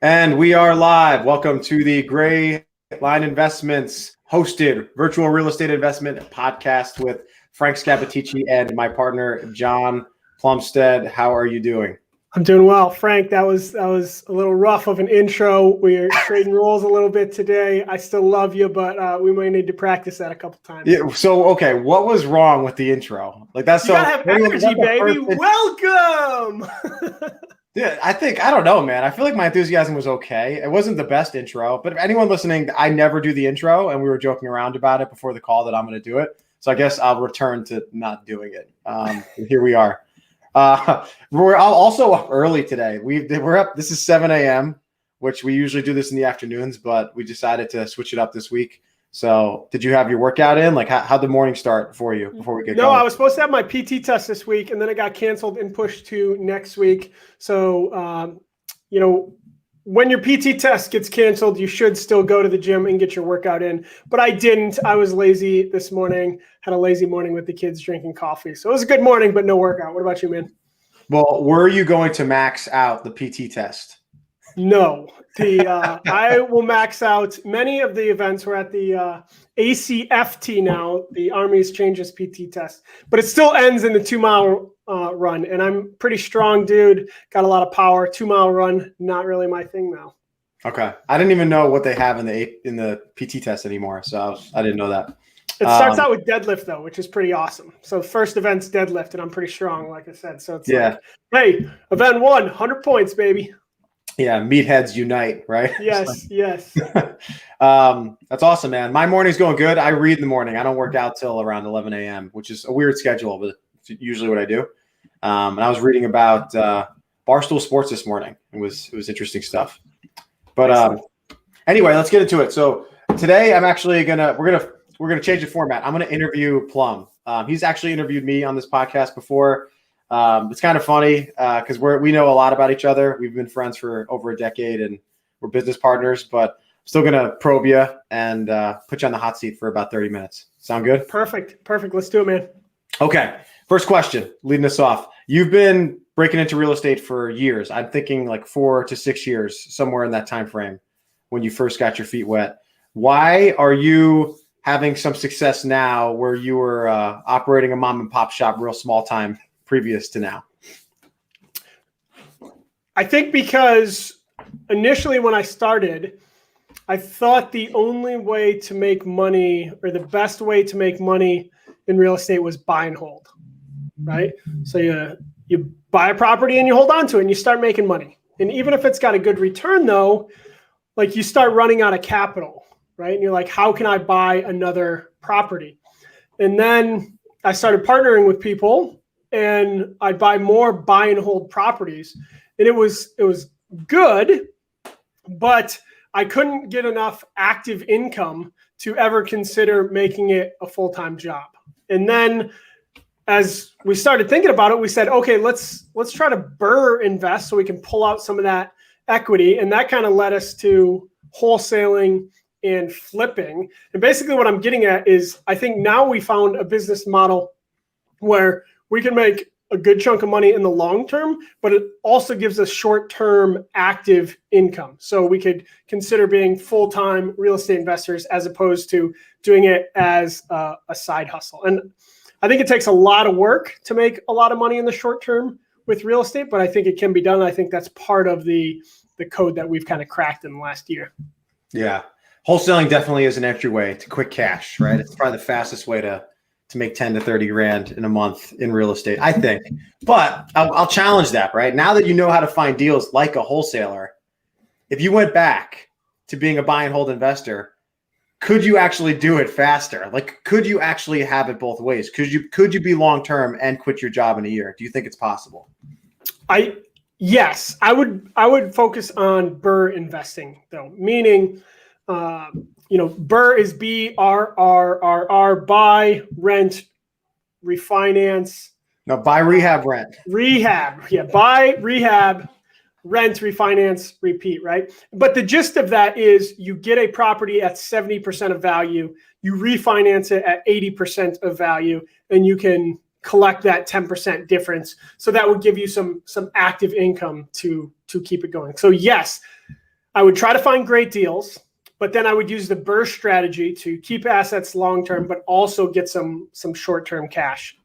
And we are live. Welcome to the Gray Line Investments hosted virtual real estate investment podcast with Frank Scappaticci and my partner, John Plumstead. How are you doing? I'm doing well, Frank. That was a little rough of an intro. We're trading roles a little bit today. I still love you, but we might need to practice that a couple times. Yeah, so, okay, what was wrong with the intro? Like that's you gotta have energy, baby. Welcome. Yeah, I don't know, man. I feel like my enthusiasm was okay. It wasn't the best intro, but if anyone listening, I never do the intro, and we were joking around about it before the call that I'm going to do it. So I guess I'll return to not doing it. Here we are. We're also up early today. We're up. This is 7 a.m., which we usually do this in the afternoons, but we decided to switch it up this week. So did you have your workout in? Like how'd the morning start for you before we get going? No, I was supposed to have my PT test this week, and then it got canceled and pushed to next week. So, when your PT test gets canceled, you should still go to the gym and get your workout in. But I didn't. I was lazy this morning, had a lazy morning with the kids drinking coffee. So it was a good morning, but no workout. What about you, man? Well, were you going to max out the PT test? No. I will max out many of the events. We're at the ACFT now. The Army's changes PT test, but it still ends in the 2-mile run. And I'm pretty strong, dude. Got a lot of power. 2-mile run, not really my thing now. Okay, I didn't even know what they have in the PT test anymore, so I didn't know that. It starts out with deadlift though, which is pretty awesome. So first event's deadlift, and I'm pretty strong, like I said. So it's like, hey, event 1, 100 points, baby. Yeah, meatheads unite, right? Yes, yes. That's awesome, man. My morning's going good. I read in the morning. I don't work out till around 11 a.m., which is a weird schedule, but it's usually what I do. And I was reading about Barstool Sports this morning. It was interesting stuff. But anyway, let's get into it. So today I'm actually we're gonna change the format. I'm gonna interview Plum. He's actually interviewed me on this podcast before. It's kind of funny because we know a lot about each other. We've been friends for over a decade and we're business partners, but I'm still going to probe you and put you on the hot seat for about 30 minutes. Sound good? Perfect. Let's do it, man. Okay. First question, leading us off. You've been breaking into real estate for years. I'm thinking like 4 to 6 years, somewhere in that time frame when you first got your feet wet. Why are you having some success now where you were operating a mom and pop shop real small time previous to now? I think because initially when I started, I thought the only way to make money or the best way to make money in real estate was buy and hold, right? So you buy a property and you hold on to it and you start making money. And even if it's got a good return though, like you start running out of capital, right? And you're like, how can I buy another property? And then I started partnering with people and I'd buy more buy and hold properties. And it was good, but I couldn't get enough active income to ever consider making it a full-time job. And then as we started thinking about it, we said, okay, let's try to BRRRR invest so we can pull out some of that equity. And that kind of led us to wholesaling and flipping. And basically what I'm getting at is I think now we found a business model where we can make a good chunk of money in the long term, but it also gives us short-term active income. So we could consider being full-time real estate investors as opposed to doing it as a side hustle. And I think it takes a lot of work to make a lot of money in the short term with real estate, but I think it can be done. I think that's part of the code that we've kind of cracked in the last year. Yeah. Wholesaling definitely is an entryway to quick cash, right? It's probably the fastest way to make 10 to 30 grand in a month in real estate, I think. But I'll challenge that, right? Now that you know how to find deals like a wholesaler, if you went back to being a buy and hold investor, could you actually do it faster? Like, could you actually have it both ways? Could you be long-term and quit your job in a year? Do you think it's possible? Yes, I would focus on BRRRR investing though, meaning, BRRRR is BRRRR, buy, rent, refinance. No, buy, rehab, rent. Rehab. Yeah. Buy, rehab, rent, refinance, repeat, right? But the gist of that is you get a property at 70% of value, you refinance it at 80% of value, and you can collect that 10% difference. So that would give you some active income to keep it going. So yes, I would try to find great deals, but then I would use the burst strategy to keep assets long-term, but also get some short-term cash.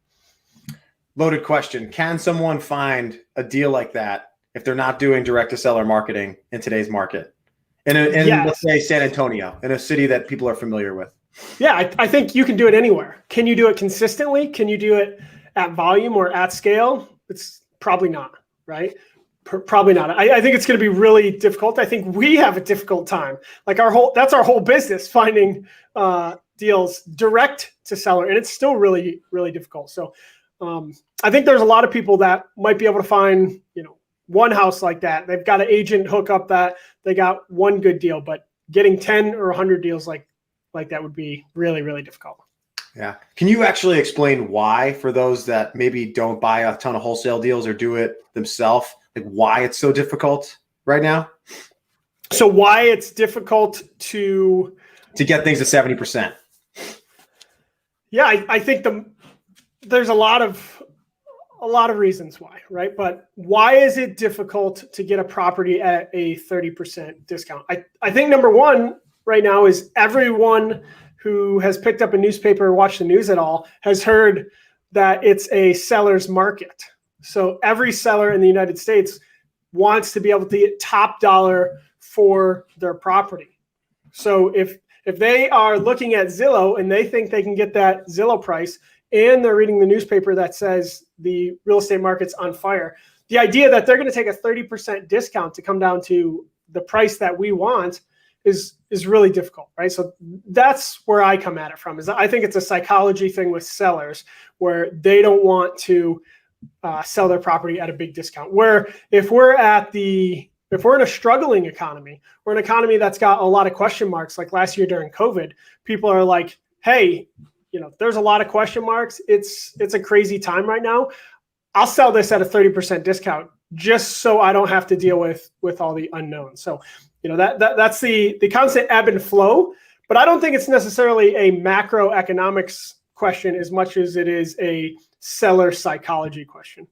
Loaded question. Can someone find a deal like that if they're not doing direct-to-seller marketing in today's market? Yes. Let's say San Antonio, in a city that people are familiar with. Yeah, I think you can do it anywhere. Can you do it consistently? Can you do it at volume or at scale? It's probably not, right? Probably not. I think it's going to be really difficult. I think we have a difficult time. Like that's our whole business, finding deals direct to seller, and it's still really, really difficult. So I think there's a lot of people that might be able to find, one house like that. They've got an agent hook up that they got one good deal, but getting 10 or 100 deals like that would be really, really difficult. Yeah. Can you actually explain why, for those that maybe don't buy a ton of wholesale deals or do it themselves, like why it's so difficult right now? So why it's difficult to get things to 70%? Yeah, I think there's a lot of reasons why, right? But why is it difficult to get a property at a 30% discount? I think number one right now is everyone who has picked up a newspaper or watched the news at all has heard that it's a seller's market. So every seller in the United States wants to be able to get top dollar for their property. So if they are looking at Zillow and they think they can get that Zillow price, and they're reading the newspaper that says the real estate market's on fire, the idea that they're going to take a 30% discount to come down to the price that we want is really difficult, right? So that's where I come at it from. Is I think it's a psychology thing with sellers where they don't want to sell their property at a big discount. Where if we're in a struggling economy, or an economy that's got a lot of question marks, like last year during COVID, people are like, hey, there's a lot of question marks. It's a crazy time right now. I'll sell this at a 30% discount just so I don't have to deal with all the unknowns. So, that's the constant ebb and flow, but I don't think it's necessarily a macroeconomics question as much as it is a seller psychology question.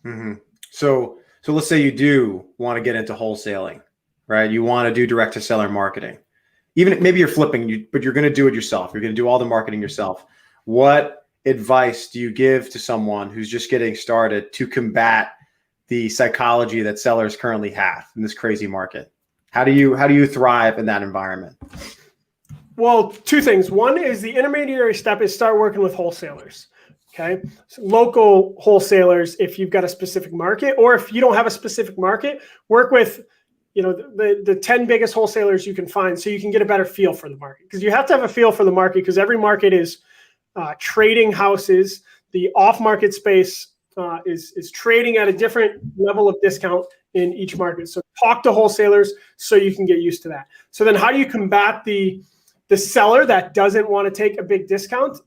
Mm-hmm. So let's say you do want to get into wholesaling, right? You want to do direct to seller marketing. Even maybe you're flipping, but you're going to do it yourself. You're going to do all the marketing yourself. What advice do you give to someone who's just getting started to combat the psychology that sellers currently have in this crazy market? How do you thrive in that environment? Well, two things. One is the intermediary step is start working with wholesalers. Okay. So local wholesalers, if you've got a specific market, or if you don't have a specific market, work with the 10 biggest wholesalers you can find so you can get a better feel for the market. Because you have to have a feel for the market, because every market is trading houses. The off-market space is trading at a different level of discount in each market. So talk to wholesalers so you can get used to that. So then how do you combat the seller that doesn't want to take a big discount?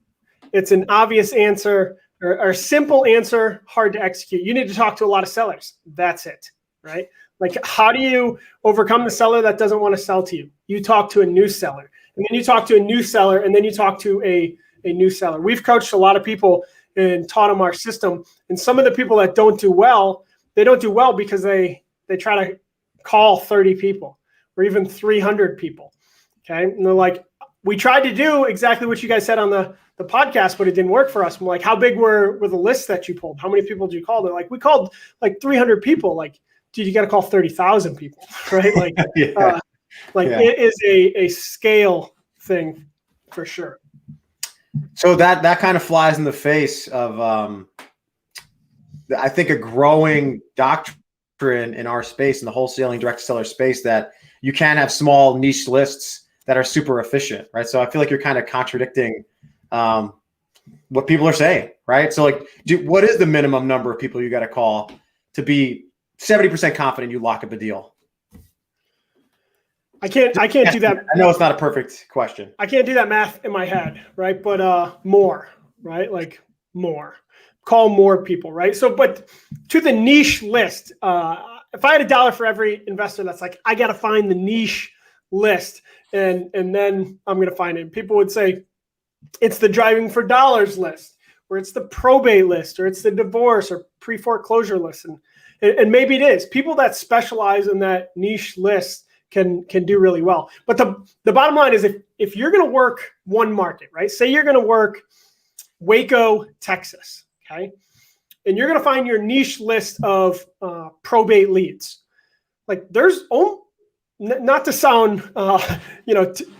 It's an obvious answer or a simple answer, hard to execute. You need to talk to a lot of sellers. That's it, right? Like, how do you overcome the seller that doesn't want to sell to you? You talk to a new seller, and then you talk to a new seller, and then you talk to a new seller. We've coached a lot of people and taught them our system. And some of the people that don't do well, they don't do well because they try to call 30 people or even 300 people. Okay. And they're like, we tried to do exactly what you guys said on the podcast, but it didn't work for us. I'm like, how big were the lists that you pulled? How many people did you call? They're like, we called like 300 people. Like, dude, you got to call 30,000 people, right? Like, yeah. It is a scale thing for sure. So that kind of flies in the face of, I think, a growing doctrine in our space, in the wholesaling direct seller space, that you can have small niche lists that are super efficient, right? So I feel like you're kind of contradicting what people are saying, right? So like, what is the minimum number of people you got to call to be 70% confident you lock up a deal? I can't do that. I know it's not a perfect question. I can't do that math in my head, right? But more, right? Like more. Call more people, right? So, but to the niche list, if I had $1 for every investor that's like, I got to find the niche list, and then I'm going to find it. People would say it's the driving for dollars list, or it's the probate list, or it's the divorce or pre-foreclosure list. And maybe it is. People that specialize in that niche list can do really well. But the bottom line is if you're going to work one market, right? Say you're going to work Waco, Texas, okay? And you're going to find your niche list of probate leads. Like there's not to sound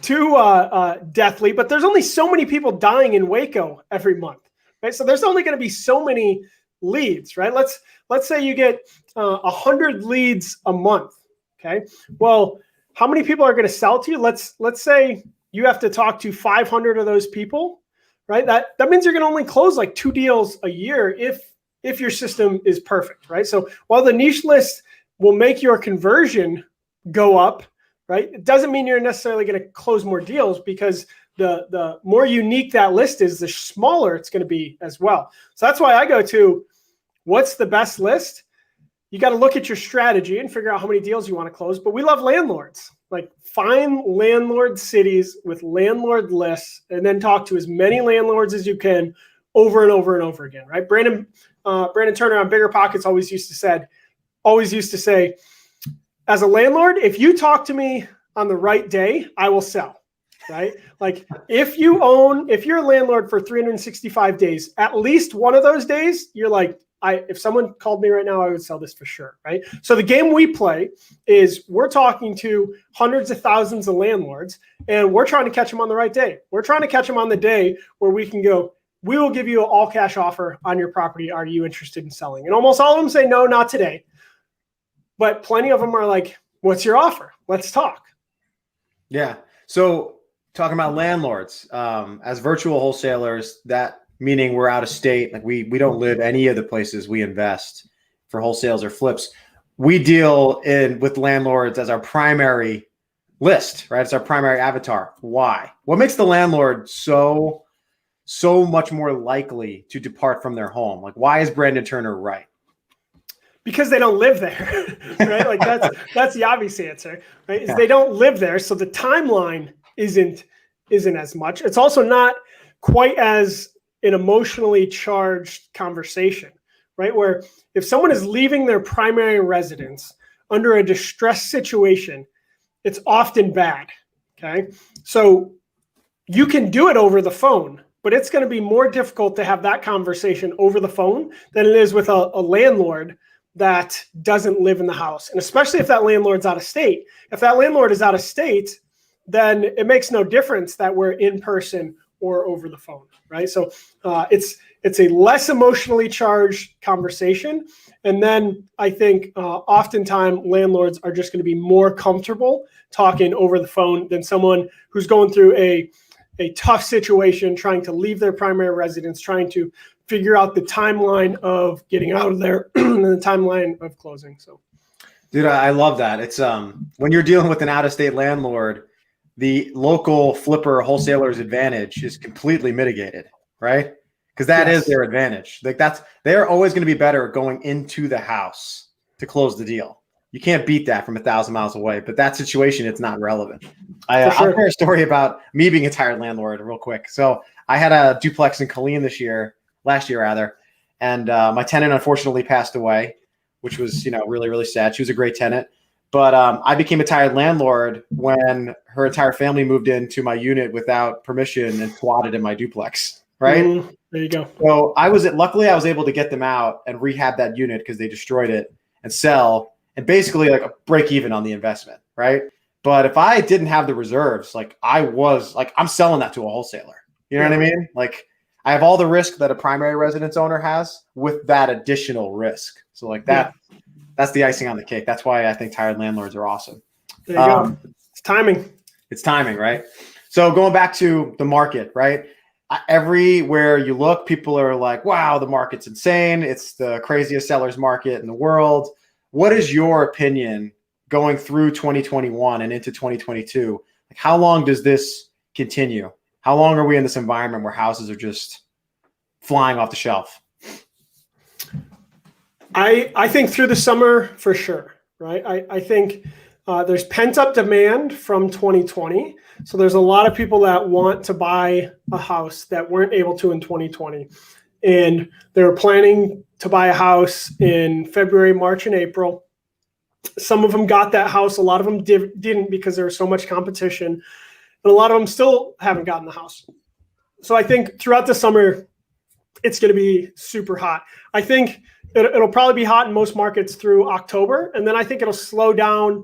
too deathly, but there's only so many people dying in Waco every month, right? So there's only going to be so many leads, right? Let's say you get 100 leads a month, okay? Well, how many people are going to sell to you? Let's say you have to talk to 500 of those people, right? That means you're going to only close like 2 deals a year if your system is perfect, right? So while the niche list will make your conversion go up, right? It doesn't mean you're necessarily going to close more deals, because the more unique that list is, the smaller it's going to be as well. So that's why I go to, what's the best list? You got to look at your strategy and figure out how many deals you want to close. But we love landlords. Like find landlord cities with landlord lists, and then talk to as many landlords as you can over and over and over again, right? Brandon Turner on Bigger Pockets always used to say, as a landlord, if you talk to me on the right day, I will sell, right? Like if you're a landlord for 365 days, at least one of those days, you're like, if someone called me right now, I would sell this for sure, right? So the game we play is we're talking to hundreds of thousands of landlords, and we're trying to catch them on the right day. We're trying to catch them on the day where we can go, we will give you an all cash offer on your property. Are you interested in selling? And almost all of them say, no, not today. But plenty of them are like, what's your offer? Let's talk. Yeah. So talking about landlords, as virtual wholesalers, that meaning we're out of state, like we don't live any of the places we invest for wholesales or flips. We deal with landlords as our primary list, right? It's our primary avatar. Why? What makes the landlord so much more likely to depart from their home? Like, why is Brandon Turner right? Because they don't live there, right? Like that's the obvious answer, right? Is they don't live there, so the timeline isn't as much. It's also not quite as an emotionally charged conversation, right? Where if someone is leaving their primary residence under a distress situation, it's often bad, okay? So you can do it over the phone, but it's going to be more difficult to have that conversation over the phone than it is with a landlord that doesn't live in the house. And especially if that landlord's out of state. If that landlord is out of state, then it makes no difference that we're in person or over the phone, right? So it's a less emotionally charged conversation. And then I think oftentimes landlords are just going to be more comfortable talking over the phone than someone who's going through a tough situation, trying to leave their primary residence, trying to figure out the timeline of getting out of there and the timeline of closing. So, dude, I love that. It's when you're dealing with an out-of-state landlord, the local flipper wholesaler's advantage is completely mitigated, right? Because that is their advantage. Like they're always going to be better going into the house to close the deal. You can't beat that from 1,000 miles away. But that situation, it's not relevant. I'll share a story about me being a tired landlord real quick. So I had a duplex in Killeen last year rather, and my tenant unfortunately passed away, which was really, really sad. She was a great tenant. But I became a tired landlord when her entire family moved into my unit without permission and squatted in my duplex. Right. There you go. So luckily I was able to get them out and rehab that unit because they destroyed it and sell and basically like break even on the investment. Right. But if I didn't have the reserves, I'm selling that to a wholesaler. You know what I mean? Like I have all the risk that a primary residence owner has with that additional risk. So like that. Yeah. That's the icing on the cake. That's why I think tired landlords are awesome. There you go. It's timing. It's timing, right? So going back to the market, right? Everywhere you look, people are like, wow, the market's insane. It's the craziest seller's market in the world. What is your opinion going through 2021 and into 2022? Like, how long does this continue? How long are we in this environment where houses are just flying off the shelf? I think through the summer for sure, right? I think there's pent-up demand from 2020. So there's a lot of people that want to buy a house that weren't able to in 2020. And they were planning to buy a house in February, March, and April. Some of them got that house. A lot of them didn't because there was so much competition. And a lot of them still haven't gotten the house. So I think throughout the summer, it's going to be super hot. I think it'll probably be hot in most markets through October. And then I think it'll slow down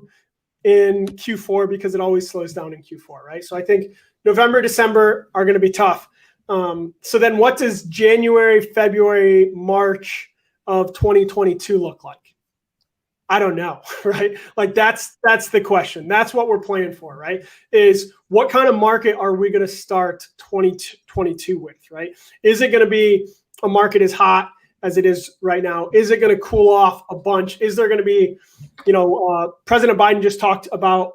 in Q4 because it always slows down in Q4, right? So I think November, December are going to be tough. So then what does January, February, March of 2022 look like? I don't know, right? Like that's the question. That's what we're playing for, right? Is what kind of market are we going to start 2022 with, right? Is it going to be a market as hot as it is right now? Is it going to cool off a bunch? Is there going to be, President Biden just talked about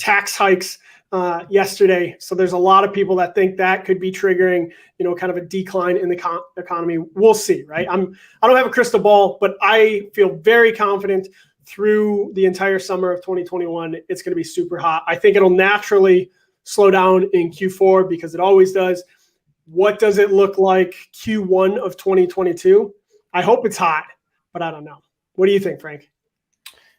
tax hikes yesterday. So there's a lot of people that think that could be triggering, kind of a decline in the economy. We'll see, right? I don't have a crystal ball, but I feel very confident through the entire summer of 2021, it's going to be super hot. I think it'll naturally slow down in Q4 because it always does. What does it look like Q1 of 2022? I hope it's hot, but I don't know. What do you think, Frank?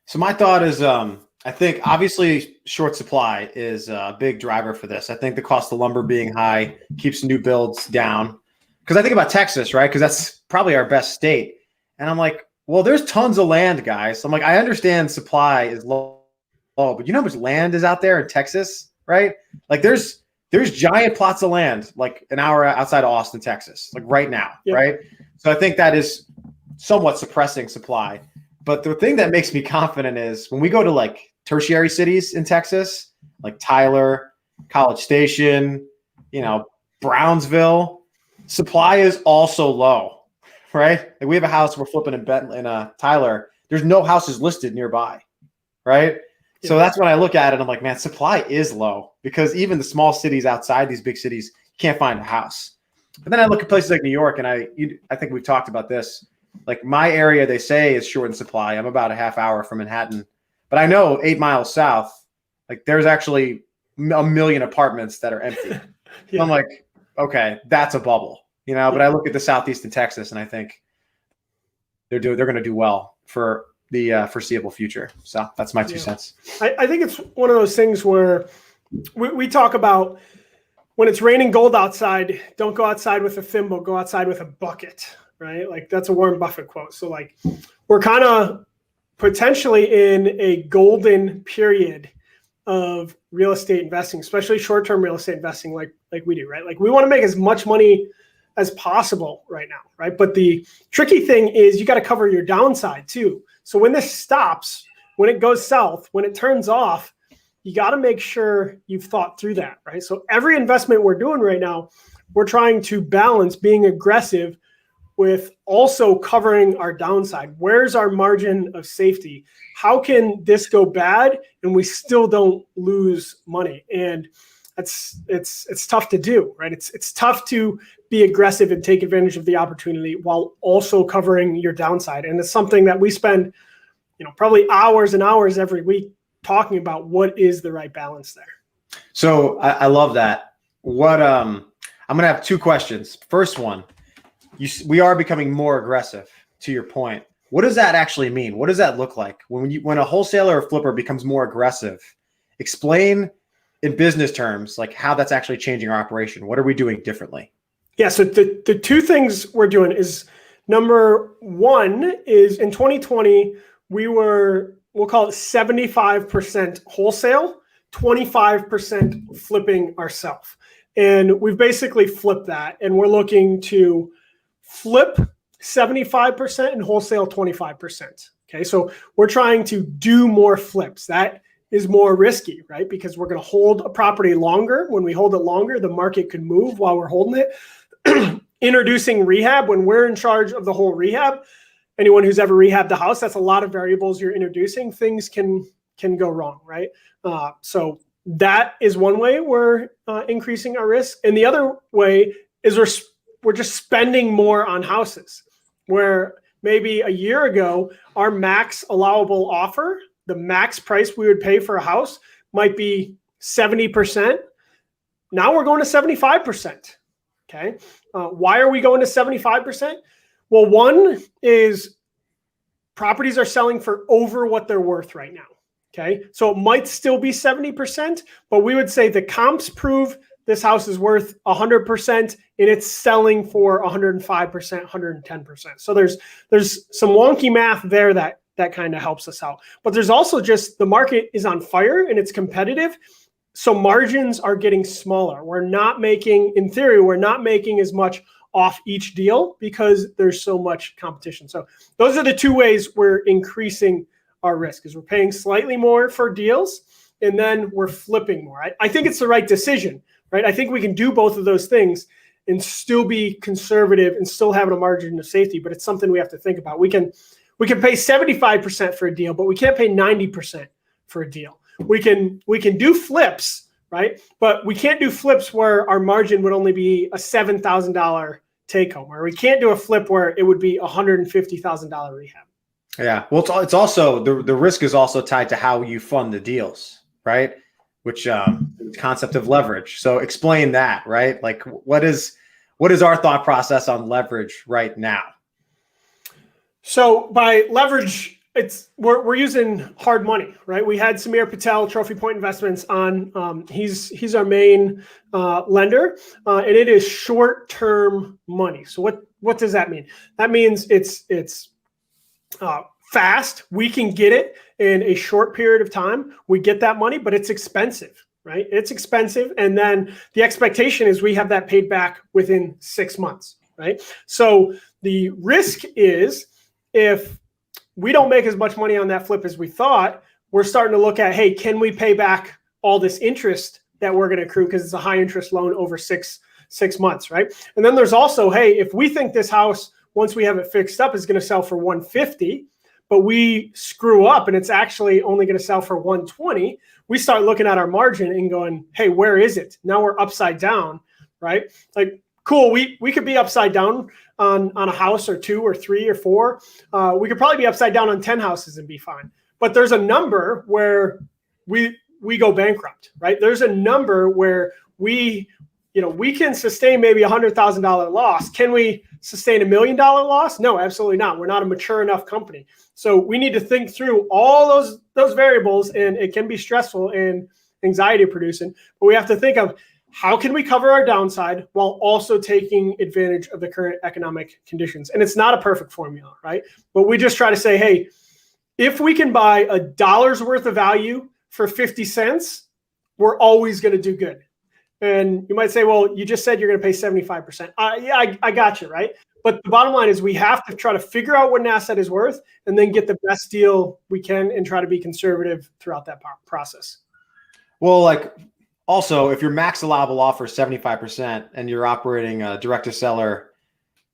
So my thought is, I think obviously short supply is a big driver for this. I think the cost of lumber being high keeps new builds down. Because I think about Texas, right? Because that's probably our best state. And I'm like, well, there's tons of land, guys. I'm like, I understand supply is low, but you know how much land is out there in Texas, right? Like there's giant plots of land, like an hour outside of Austin, Texas, like right now, right? So I think that is somewhat suppressing supply. But the thing that makes me confident is when we go to like tertiary cities in Texas, like Tyler, College Station, Brownsville, supply is also low, right? Like we have a house we're flipping in Tyler. There's no houses listed nearby, right? Yeah. So that's when I look at it. I'm like, man, supply is low because even the small cities outside these big cities can't find a house. But then I look at places like New York, and I think we've talked about this. Like my area, they say is short in supply. I'm about a half hour from Manhattan, but I know 8 miles south, like there's actually a million apartments that are empty. Yeah. I'm like, okay, that's a bubble, But I look at the southeastern Texas, and I think they're going to do well for the foreseeable future. So that's my 2 cents. I think it's one of those things where we talk about when it's raining gold outside, don't go outside with a thimble, go outside with a bucket. Right? Like that's a Warren Buffett quote. So like we're kind of potentially in a golden period of real estate investing, especially short-term real estate investing like we do, right? Like we want to make as much money as possible right now, right? But the tricky thing is you got to cover your downside too. So when this stops, when it goes south, when it turns off, you got to make sure you've thought through that, right? So every investment we're doing right now, we're trying to balance being aggressive with also covering our downside. Where's our margin of safety? How can this go bad and we still don't lose money? And it's tough to do, right? It's tough to be aggressive and take advantage of the opportunity while also covering your downside. And it's something that we spend, probably hours and hours every week talking about what is the right balance there. So I love that. I'm going to have 2 questions. First one, we are becoming more aggressive, to your point. What does that actually mean? What does that look like? When a wholesaler or flipper becomes more aggressive, explain in business terms, like how that's actually changing our operation. What are we doing differently? Yeah, so the 2 things we're doing is, number 1 is in 2020, we'll call it 75% wholesale, 25% flipping ourselves. And we've basically flipped that, and we're looking to flip 75% and wholesale 25%. Okay, so we're trying to do more flips. That is more risky, right? Because we're going to hold a property longer. When we hold it longer, the market could move while we're holding it. Introducing rehab, when we're in charge of the whole rehab, anyone who's ever rehabbed a house, that's a lot of variables you're introducing. Things can go wrong, right? So that is one way we're increasing our risk. And the other way is we're just spending more on houses, where maybe a year ago, our max allowable offer, the max price we would pay for a house might be 70%. Now we're going to 75%. Okay. Why are we going to 75%? Well, one is properties are selling for over what they're worth right now. Okay. So it might still be 70%, but we would say the comps prove this house is worth 100% and it's selling for 105%, 110%. So there's some wonky math there that kind of helps us out. But there's also just the market is on fire and it's competitive. So margins are getting smaller. In theory, we're not making as much off each deal because there's so much competition. So those are the two ways we're increasing our risk, is we're paying slightly more for deals and then we're flipping more. I think it's the right decision, right? I think we can do both of those things and still be conservative and still have a margin of safety, but it's something we have to think about. We can pay 75% for a deal, but we can't pay 90% for a deal. We can do flips, right? But we can't do flips where our margin would only be a $7,000 take home, or we can't do a flip where it would be $150,000 rehab. Yeah. Well, it's also the risk is also tied to how you fund the deals, right? Which the concept of leverage. So explain that, right? Like what is our thought process on leverage right now? So by leverage, we're using hard money, right? We had Samir Patel, Trophy Point Investments on. He's our main lender, and it is short-term money. So what does that mean? That means it's fast. We can get it in a short period of time. We get that money, but it's expensive, right? It's expensive, and then the expectation is we have that paid back within 6 months, right? So the risk is if we don't make as much money on that flip as we thought, we're starting to look at, hey, can we pay back all this interest that we're going to accrue because it's a high interest loan over six months, right? And then there's also, hey, if we think this house, once we have it fixed up, is going to sell for 150, but we screw up and it's actually only going to sell for 120, we start looking at our margin and going, hey, where is it? Now we're upside down, right? Like, cool, we could be upside down on a house or 2 or 3 or 4. We could probably be upside down on 10 houses and be fine. But there's a number where we go bankrupt, right? There's a number where we can sustain maybe $100,000 loss. Can we sustain $1 million loss? No, absolutely not. We're not a mature enough company. So we need to think through all those variables, and it can be stressful and anxiety producing. But we have to think of, how can we cover our downside while also taking advantage of the current economic conditions? And it's not a perfect formula, right? But we just try to say, hey, if we can buy $1 worth of value for 50 cents, we're always going to do good. And you might say, well, you just said you're going to pay 75%. Yeah, I got you, right? But the bottom line is we have to try to figure out what an asset is worth and then get the best deal we can and try to be conservative throughout that process. Well, also, if your max allowable offer is 75% and you're operating a direct-to-seller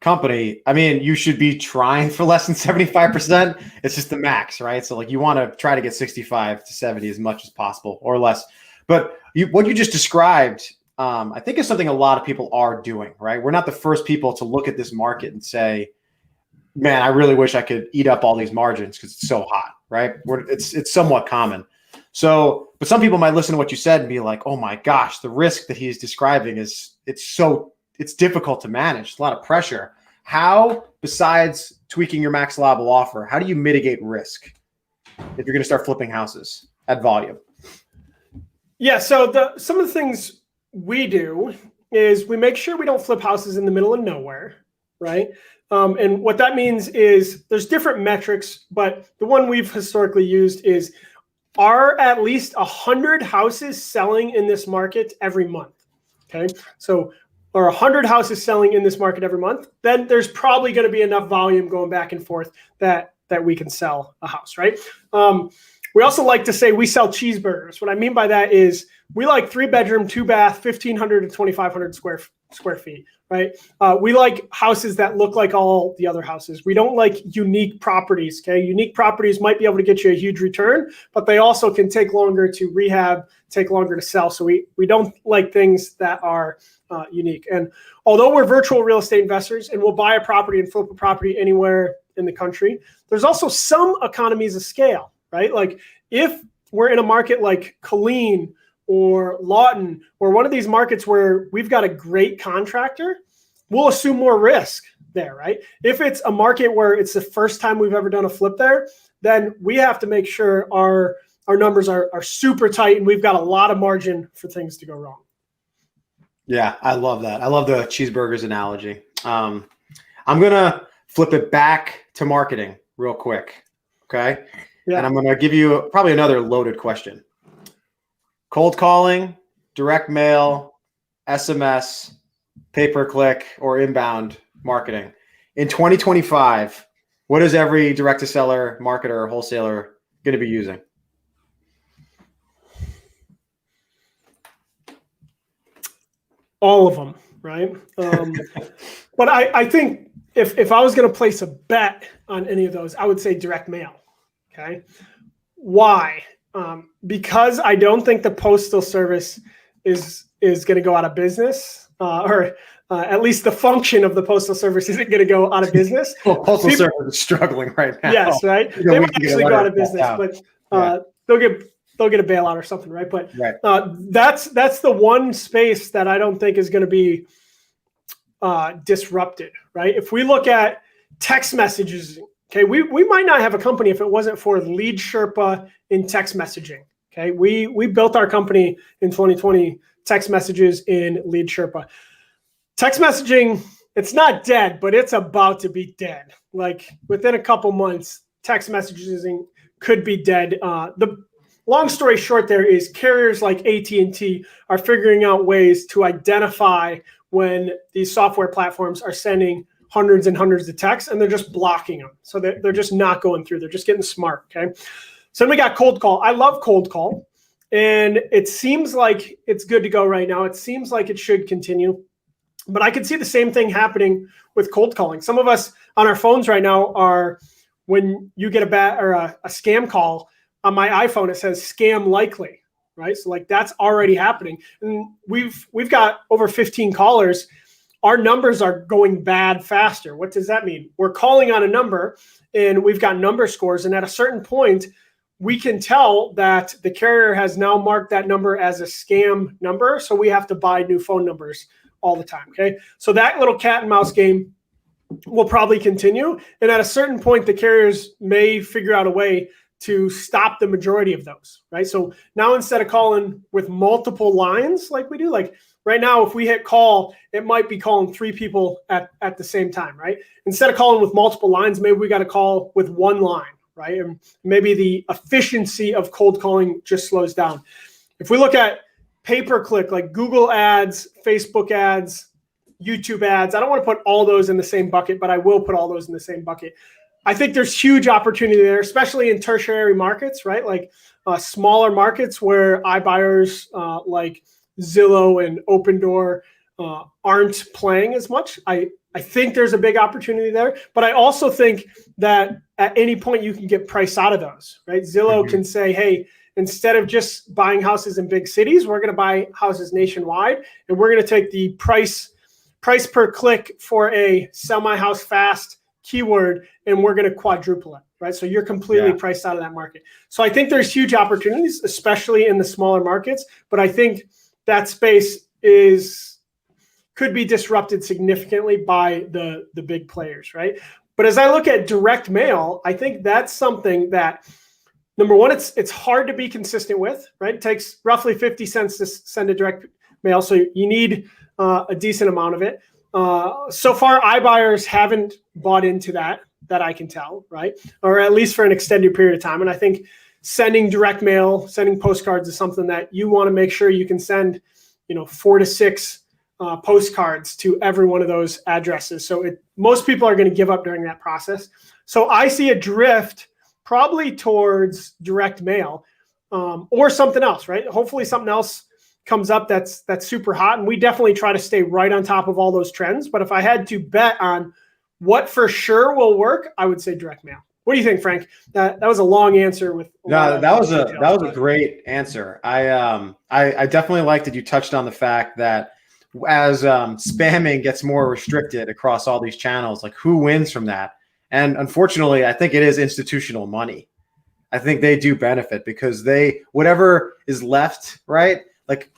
company, I mean, you should be trying for less than 75%. It's just the max, right? So you want to try to get 65 to 70 as much as possible or less. But what you just described, I think is something a lot of people are doing, right? We're not the first people to look at this market and say, man, I really wish I could eat up all these margins because it's so hot, right? It's somewhat common. So, but some people might listen to what you said and be like, oh my gosh, the risk that he's describing it's difficult to manage. It's a lot of pressure. How, besides tweaking your max allowable offer, how do you mitigate risk if you're going to start flipping houses at volume? Yeah. So some of the things we do is we make sure we don't flip houses in the middle of nowhere, right? And what that means is there's different metrics, but the one we've historically used is, are at least 100 houses selling in this market every month? Okay. So, or 100 houses selling in this market every month, then there's probably going to be enough volume going back and forth that we can sell a house, right? We also like to say we sell cheeseburgers. What I mean by that is we like 3-bedroom, 2-bath, 1,500 to 2,500 square feet, right? We like houses that look like all the other houses. We don't like unique properties, okay? Unique properties might be able to get you a huge return, but they also can take longer to rehab, take longer to sell. So we don't like things that are unique. And although we're virtual real estate investors and we'll buy a property and flip a property anywhere in the country, there's also some economies of scale, right? Like if we're in a market like Killeen or Lawton or one of these markets where we've got a great contractor, we'll assume more risk, there, right? If it's a market where it's the first time we've ever done a flip there, then we have to make sure our numbers are super tight and we've got a lot of margin for things to go wrong. Yeah, I love that. I love the cheeseburgers analogy. I'm going to flip it back to marketing real quick. Okay. Yeah. And I'm going to give you probably another loaded question. Cold calling, direct mail, SMS, pay-per-click, or inbound marketing. In 2025, what is every direct-to-seller, marketer, or wholesaler going to be using? All of them, right? But I think if I was going to place a bet on any of those, I would say direct mail. Okay. Why? Because I don't think the postal service is going to go out of business, or at least the function of the postal service isn't going to go out of business. Well, postal service is struggling right now. Yes, right. They might actually go out of business, but they'll get a bailout or something, right? But that's the one space that I don't think is going to be disrupted, right? If we look at text messages, okay, we might not have a company if it wasn't for Lead Sherpa in text messaging. Okay, we built our company in 2020, text messages in Lead Sherpa. Text messaging, it's not dead, but it's about to be dead. Like within a couple months, text messaging could be dead. The long story short there is carriers like AT&T are figuring out ways to identify when these software platforms are sending hundreds and hundreds of texts and they're just blocking them. So they're just not going through. They're just getting smart, okay? So then we got cold call. I love cold call. And it seems like it's good to go right now. It seems like it should continue. But I could see the same thing happening with cold calling. Some of us on our phones right now are, when you get a scam call on my iPhone, it says scam likely, right? So like that's already happening. And we've got over 15 callers. Our numbers are going bad faster. What does that mean? We're calling on a number and we've got number scores. And at a certain point, we can tell that the carrier has now marked that number as a scam number. So we have to buy new phone numbers all the time. Okay. So that little cat and mouse game will probably continue. And at a certain point, the carriers may figure out a way to stop the majority of those, right? So now instead of calling with multiple lines like we do, like right now, if we hit call, it might be calling 3 people at the same time, right? Instead of calling with multiple lines, maybe we got to call with one line, right? And maybe the efficiency of cold calling just slows down. If we look at pay-per-click, like Google ads, Facebook ads, YouTube ads, I don't want to put all those in the same bucket, but I will put all those in the same bucket. I think there's huge opportunity there, especially in tertiary markets, right? Like smaller markets where iBuyers like Zillow and Opendoor aren't playing as much. I think there's a big opportunity there, but I also think that at any point you can get price out of those, right? Zillow can say, hey, instead of just buying houses in big cities, we're going to buy houses nationwide, and we're going to take the price per click for a sell my house fast keyword, and we're going to quadruple it, right? So you're completely priced out of that market. So I think there's huge opportunities, especially in the smaller markets, but I think that space could be disrupted significantly by the big players, right? But as I look at direct mail, I think that's something that, number one, it's hard to be consistent with, right? It takes roughly 50 cents to send a direct mail, so you need a decent amount of it. So far, iBuyers haven't bought into that I can tell, right? Or at least for an extended period of time. And I think sending direct mail, sending postcards is something that you want to make sure you can send, 4 to 6 postcards to every one of those addresses. So most people are going to give up during that process. So I see a drift probably towards direct mail or something else, right? Hopefully something else comes up that's super hot. And we definitely try to stay right on top of all those trends. But if I had to bet on what for sure will work, I would say direct mail. What do you think, Frank? That was a long answer with that was a great answer. I definitely like that you touched on the fact that as spamming gets more restricted across all these channels, like who wins from that? And unfortunately, I think it is institutional money. I think they do benefit because whatever is left, right? Like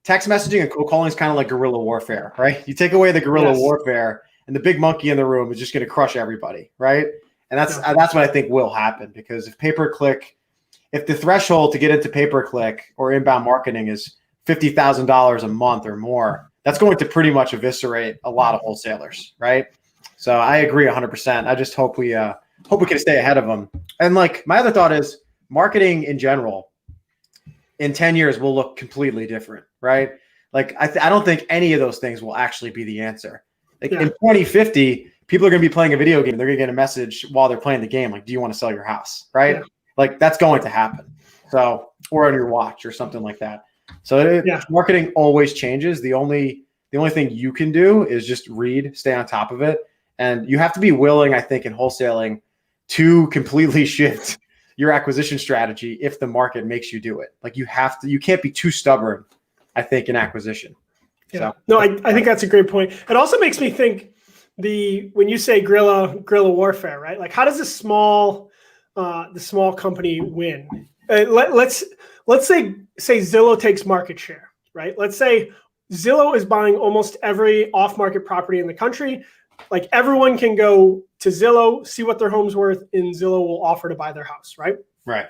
text messaging and cold calling is kind of like guerrilla warfare, right? You take away the guerrilla warfare, and the big monkey in the room is just going to crush everybody, right? And that's what I think will happen, because if the threshold to get into pay-per-click or inbound marketing is $50,000 a month or more, that's going to pretty much eviscerate a lot of wholesalers, right? So I agree 100%. I just hope we can stay ahead of them. And like my other thought is marketing in general in 10 years will look completely different, right? Like I don't think any of those things will actually be the answer. Like in 2050, people are going to be playing a video game. They're going to get a message while they're playing the game, like, do you want to sell your house, right? Yeah. Like that's going to happen. So, or on your watch or something like that. So marketing always changes. The only thing you can do is just read, stay on top of it. And you have to be willing, I think, in wholesaling to completely shift your acquisition strategy if the market makes you do it. Like you can't be too stubborn, I think, in acquisition. Yeah. So, no, I think that's a great point. It also makes me think when you say guerrilla warfare, right? Like how does the small company win? Let's say Zillow takes market share, right? Let's say Zillow is buying almost every off-market property in the country. Like everyone can go to Zillow, see what their home's worth, and Zillow will offer to buy their house, right? Right.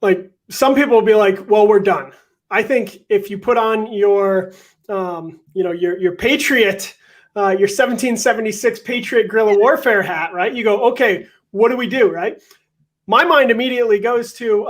Like some people will be like, well, we're done. I think if you put on your Patriot, your 1776 Patriot guerrilla warfare hat, right? You go, okay, what do we do, right? My mind immediately goes to,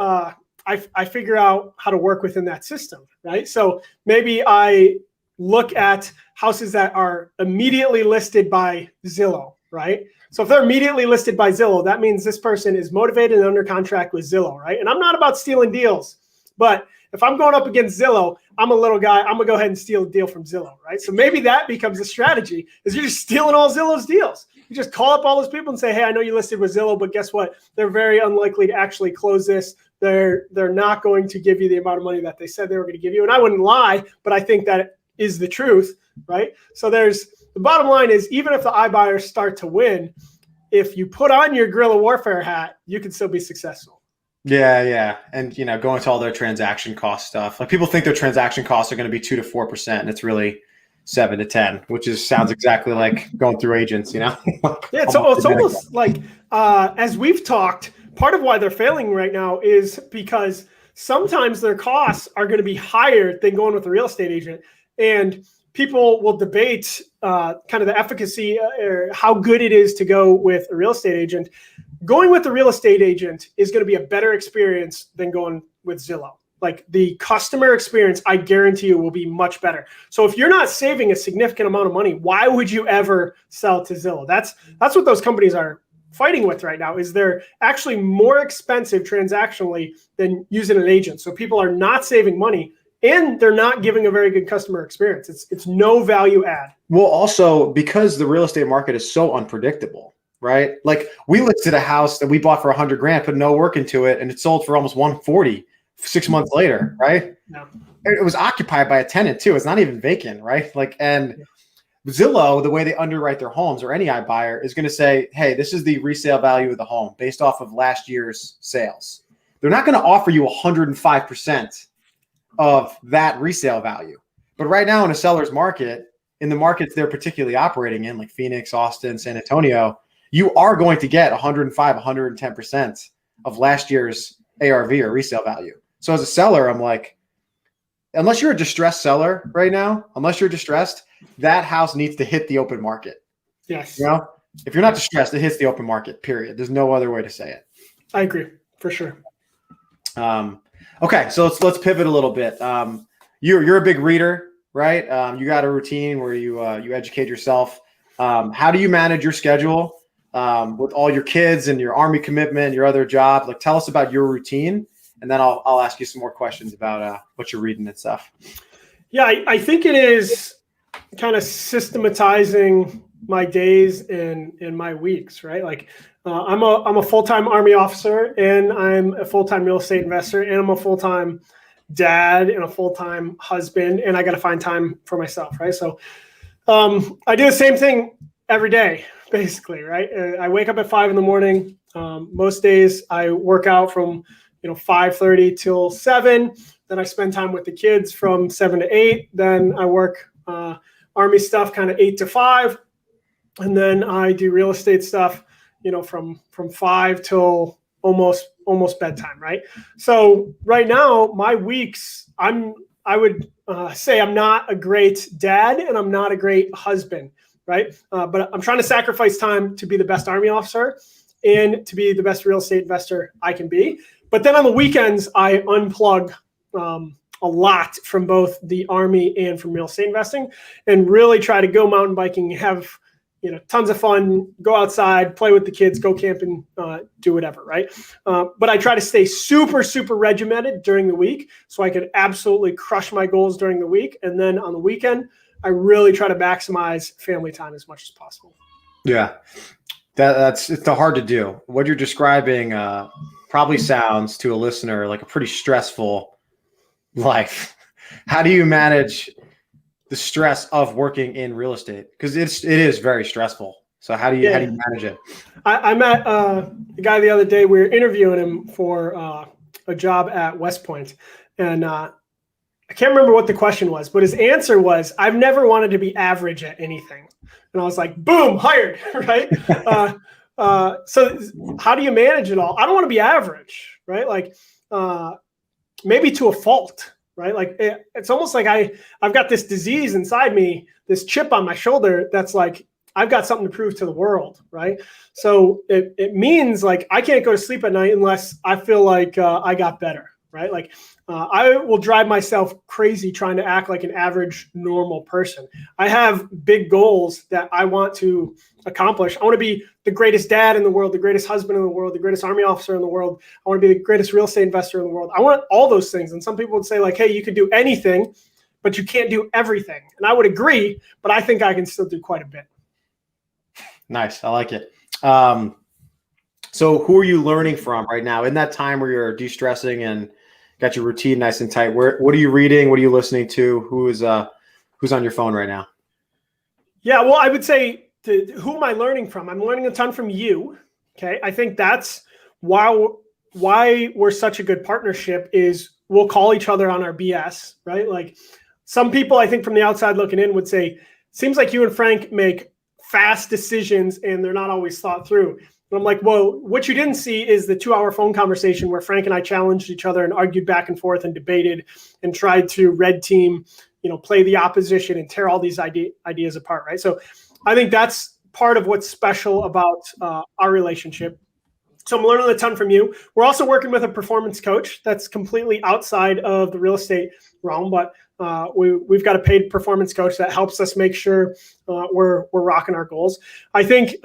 I figure out how to work within that system, right? So maybe I look at houses that are immediately listed by Zillow, right? So if they're immediately listed by Zillow, that means this person is motivated and under contract with Zillow, right? And I'm not about stealing deals, but if I'm going up against Zillow, I'm a little guy, I'm gonna go ahead and steal a deal from Zillow, right? So maybe that becomes a strategy, is you're just stealing all Zillow's deals. You just call up all those people and say, hey, I know you listed with Zillow, but guess what? They're very unlikely to actually close this. They're not going to give you the amount of money that they said they were going to give you. And I wouldn't lie, but I think that is the truth, right? So the bottom line is, even if the iBuyers start to win, if you put on your guerrilla warfare hat, you can still be successful. Yeah. And, going to all their transaction cost stuff. Like people think their transaction costs are going to be 2 to 4%. And it's really 7 to 10, which sounds exactly like going through agents, Yeah, it's almost like, as we've talked, part of why they're failing right now is because sometimes their costs are going to be higher than going with a real estate agent. And people will debate kind of the efficacy or how good it is to go with a real estate agent. Going with a real estate agent is going to be a better experience than going with Zillow. Like the customer experience, I guarantee you, will be much better. So if you're not saving a significant amount of money, why would you ever sell to Zillow? That's what those companies are fighting with right now, is they're actually more expensive transactionally than using an agent. So people are not saving money, and they're not giving a very good customer experience. It's no value add. Well, also because the real estate market is so unpredictable, right? Like we listed a house that we bought for $100,000, put no work into it, and it sold for almost $140,000 6 months later, right? No. It was occupied by a tenant too. It's not even vacant, right? Zillow, the way they underwrite their homes, or any iBuyer, is going to say, hey, this is the resale value of the home based off of last year's sales. They're not going to offer you 105% of that resale value. But right now in a seller's market, in the markets they're particularly operating in, like Phoenix, Austin, San Antonio, you are going to get 105, 110% of last year's ARV or resale value. So as a seller, I'm like, unless you're a distressed seller right now, that house needs to hit the open market. Yes. If you're not distressed, it hits the open market, period. There's no other way to say it. I agree, for sure. Okay, so let's pivot a little bit. You're a big reader, right? You got a routine where you educate yourself. How do you manage your schedule with all your kids and your Army commitment, your other job? Like, tell us about your routine, and then I'll ask you some more questions about what you're reading and stuff. Yeah, I think it is kind of systematizing my days and my weeks, right? Like I'm a full-time Army officer, and I'm a full-time real estate investor, and I'm a full-time dad and a full-time husband, and I got to find time for myself, right? So I do the same thing every day, basically, right? I wake up at 5 a.m. Most days I work out from 5:30 till 7. Then I spend time with the kids from 7 to 8. Then I work Army stuff kind of 8 to 5. And then I do real estate stuff, from 5 till almost bedtime, right? So right now, my weeks, I would say I'm not a great dad and I'm not a great husband, right? But I'm trying to sacrifice time to be the best Army officer and to be the best real estate investor I can be. But then on the weekends, I unplug a lot from both the Army and from real estate investing, and really try to go mountain biking, have tons of fun, go outside, play with the kids, go camping, do whatever, right? But I try to stay super, super regimented during the week so I could absolutely crush my goals during the week. And then on the weekend, I really try to maximize family time as much as possible. Yeah, it's hard to do. What you're describing probably sounds to a listener like a pretty stressful life. How do you manage the stress of working in real estate? Because it is very stressful. So how do you manage it? I met a guy the other day. We were interviewing him for a job at West Point, and I can't remember what the question was, but his answer was, "I've never wanted to be average at anything." And I was like, "Boom, hired!" Right? So how do you manage it all? I don't want to be average, right? Like maybe to a fault. Right? Like it's almost like I've got this disease inside me, this chip on my shoulder that's like, I've got something to prove to the world. Right? So it means like I can't go to sleep at night unless I feel like I got better. Right? Like I will drive myself crazy trying to act like an average, normal person. I have big goals that I want to accomplish. I want to be the greatest dad in the world, the greatest husband in the world, the greatest Army officer in the world. I want to be the greatest real estate investor in the world. I want all those things. And some people would say like, hey, you could do anything, but you can't do everything. And I would agree, but I think I can still do quite a bit. Nice. I like it. So who are you learning from right now in that time where you're de-stressing and got your routine nice and tight? What are you reading? What are you listening to? Who's on your phone right now? Yeah, well, I would say, who am I learning from? I'm learning a ton from you. Okay. I think that's why we're such a good partnership is we'll call each other on our BS, right? Like some people I think from the outside looking in would say, seems like you and Frank make fast decisions and they're not always thought through. And I'm like, well, what you didn't see is the 2-hour phone conversation where Frank and I challenged each other and argued back and forth and debated and tried to red team, play the opposition and tear all these ideas apart, right? So I think that's part of what's special about our relationship. So I'm learning a ton from you. We're also working with a performance coach that's completely outside of the real estate realm, but we've got a paid performance coach that helps us make sure we're rocking our goals. I think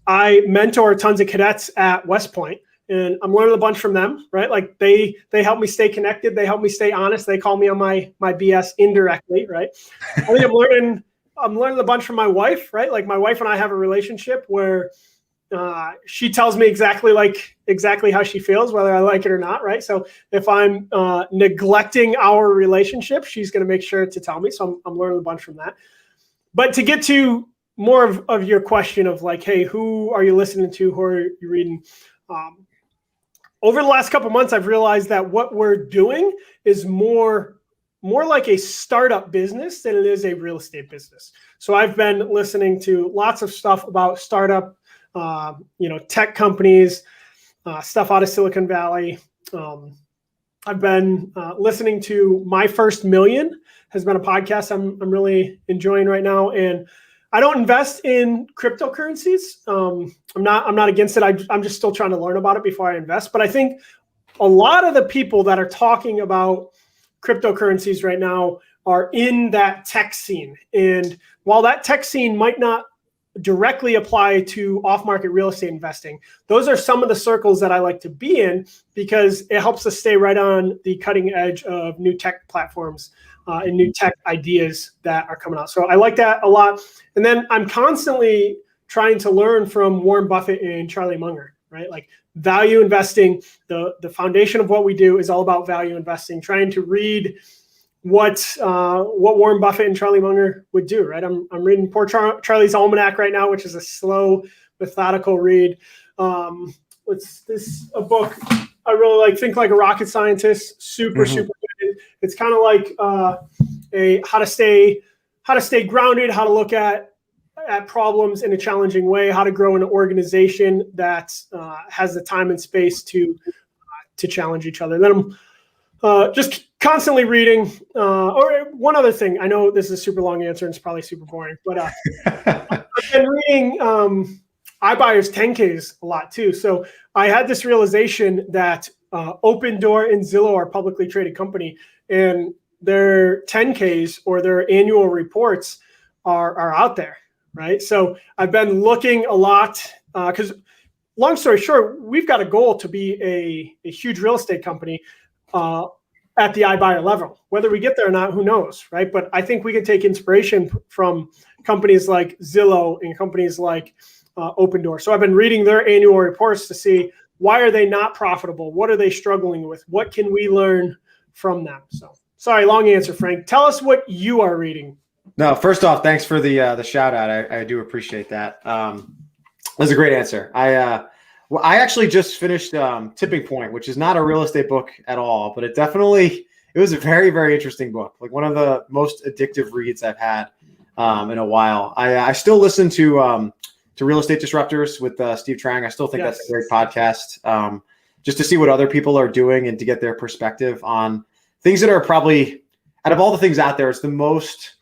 I mentor tons of cadets at West Point, and I'm learning a bunch from them, right? Like they help me stay connected. They help me stay honest. They call me on my BS indirectly, right? I think I'm learning a bunch from my wife, right? Like my wife and I have a relationship where she tells me exactly how she feels, whether I like it or not, right? So if I'm neglecting our relationship, she's going to make sure to tell me. So I'm learning a bunch from that. But to get to more of your question of like, hey, who are you listening to? Who are you reading? Over the last couple of months, I've realized that what we're doing is more like a startup business than it is a real estate business. So I've been listening to lots of stuff about startup, tech companies, stuff out of Silicon Valley. I've been listening to My First Million has been a podcast I'm really enjoying right now. And I don't invest in cryptocurrencies. I'm not against it. I'm just still trying to learn about it before I invest. But I think a lot of the people that are talking about cryptocurrencies right now are in that tech scene. And while that tech scene might not directly apply to off-market real estate investing, those are some of the circles that I like to be in because it helps us stay right on the cutting edge of new tech platforms and new tech ideas that are coming out. So I like that a lot. And then I'm constantly trying to learn from Warren Buffett and Charlie Munger, right? Like value investing, the foundation of what we do is all about value investing, trying to read what Warren Buffett and Charlie Munger would do, right? I'm reading Poor Charlie's Almanac right now, which is a slow, methodical read. What's this? A book I really like, Think Like a Rocket Scientist, super good. It's kind of like how to stay grounded, how to look at at problems in a challenging way, how to grow an organization that has the time and space to challenge each other. Then I'm just constantly reading. Or one other thing, I know this is a super long answer and it's probably super boring, but I've been reading iBuyers 10Ks a lot too. So I had this realization that Open Door and Zillow are a publicly traded company, and their 10Ks or their annual reports are out there, right? So I've been looking a lot because long story short, we've got a goal to be a huge real estate company at the iBuyer level. Whether we get there or not, who knows, right? But I think we can take inspiration from companies like Zillow and companies like Open Door. So I've been reading their annual reports to see why are they not profitable? What are they struggling with? What can we learn from them? So sorry, long answer, Frank. Tell us what you are reading. No, first off, thanks for the shout out. I do appreciate that. That's a great answer. I actually just finished Tipping Point, which is not a real estate book at all, but it was a very, very interesting book. Like one of the most addictive reads I've had in a while. I still listen to Real Estate Disruptors with Steve Trang. I still think that's a great podcast, just to see what other people are doing and to get their perspective on things that are probably, out of all the things out there, it's the most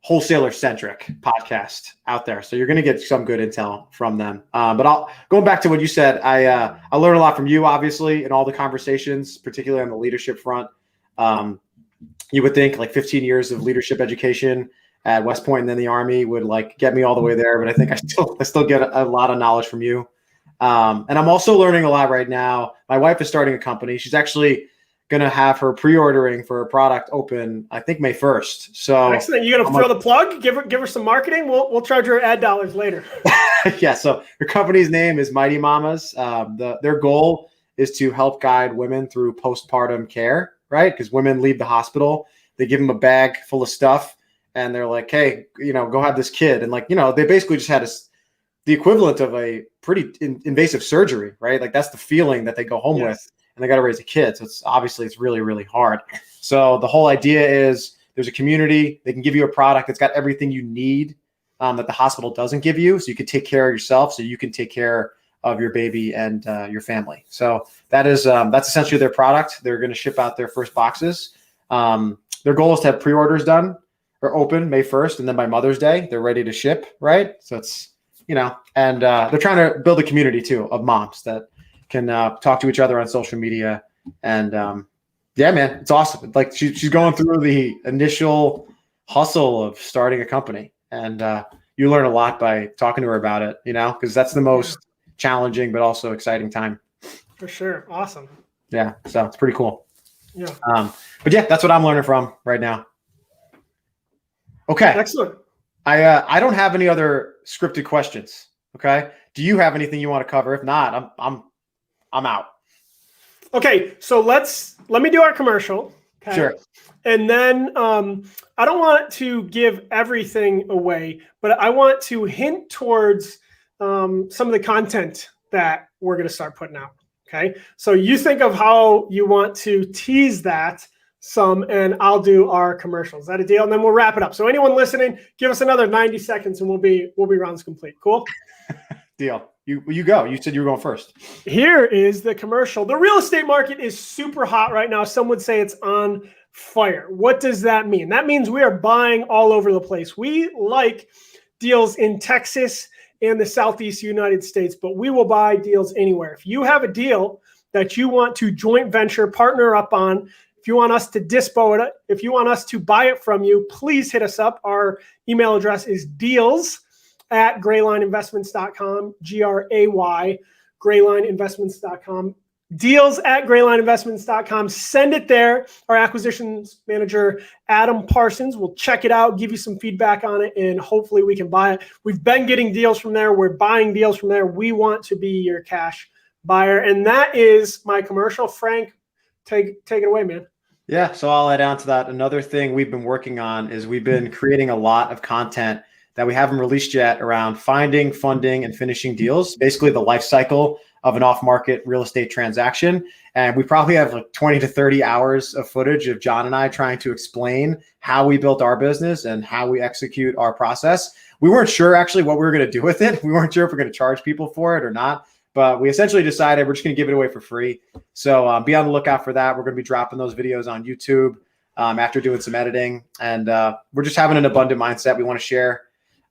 wholesaler centric podcast out there. So you're going to get some good intel from them. But going back to what you said, I learned a lot from you, obviously, in all the conversations, particularly on the leadership front. You would think like 15 years of leadership education at West Point and then the Army would like get me all the way there. But I think I still get a lot of knowledge from you. And I'm also learning a lot right now. My wife is starting a company. She's actually going to have her pre-ordering for a product open, I think May 1st. So excellent. You going to throw the plug? Give her some marketing. We'll charge her ad dollars later. Yeah. So her company's name is Mighty Mamas. Their goal is to help guide women through postpartum care, right? Because women leave the hospital, they give them a bag full of stuff, and they're like, "Hey, go have this kid." And they basically just had the equivalent of a pretty invasive surgery, right? Like that's the feeling that they go home with. And they got to raise a kid. So it's really, really hard. So the whole idea is there's a community. They can give you a product that's got everything you need that the hospital doesn't give you. So you can take care of yourself. So you can take care of your baby and your family. So that's essentially their product. They're going to ship out their first boxes. Their goal is to have pre-orders done or open May 1st. And then by Mother's Day, they're ready to ship, right? So it's, and they're trying to build a community too of moms that can talk to each other on social media. And yeah, man, it's awesome. Like she's going through the initial hustle of starting a company, and you learn a lot by talking to her about it, because that's the most challenging, but also exciting time. For sure. Awesome. Yeah. So it's pretty cool. Yeah. But yeah, that's what I'm learning from right now. Okay. Excellent. I don't have any other scripted questions. Okay. Do you have anything you want to cover? If not, I'm out. Okay, so let me do our commercial. Okay? Sure. And then I don't want to give everything away, but I want to hint towards some of the content that we're going to start putting out. Okay, so you think of how you want to tease that some, and I'll do our commercials. Is that a deal? And then we'll wrap it up. So anyone listening, give us another 90 seconds, and we'll be rounds complete. Cool. Deal. You go. You said you were going first. Here is the commercial. The real estate market is super hot right now. Some would say it's on fire. What does that mean? That means we are buying all over the place. We like deals in Texas and the Southeast United States, but we will buy deals anywhere. If you have a deal that you want to joint venture, partner up on, if you want us to dispo it, if you want us to buy it from you, please hit us up. Our email address is deals@graylineinvestments.com, GRAY, graylineinvestments.com. Deals@graylineinvestments.com. Send it there. Our acquisitions manager, Adam Parsons, will check it out, give you some feedback on it, and hopefully we can buy it. We've been getting deals from there. We're buying deals from there. We want to be your cash buyer. And that is my commercial. Frank, take it away, man. Yeah, so I'll add on to that. Another thing we've been working on is we've been creating a lot of content that we haven't released yet around finding, funding, and finishing deals, basically the life cycle of an off-market real estate transaction. And we probably have like 20 to 30 hours of footage of John and I trying to explain how we built our business and how we execute our process. We weren't sure actually what we were going to do with it. We weren't sure if we're going to charge people for it or not, but we essentially decided we're just going to give it away for free. So be on the lookout for that. We're going to be dropping those videos on YouTube after doing some editing, and we're just having an abundant mindset. We want to share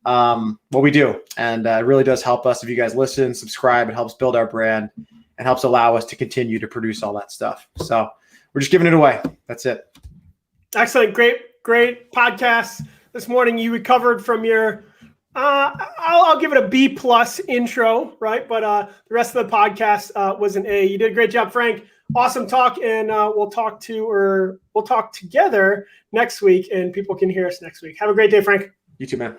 what we do, and it really does help us if you guys listen, subscribe. It helps build our brand and helps allow us to continue to produce all that stuff. So we're just giving it away. That's it. Excellent. Great podcast this morning. You recovered from your I'll give it a B+ intro, right? But the rest of the podcast was an A. You did a great job, Frank. Awesome talk, and we'll talk together next week, and people can hear us next week. Have a great day, Frank. You too, man.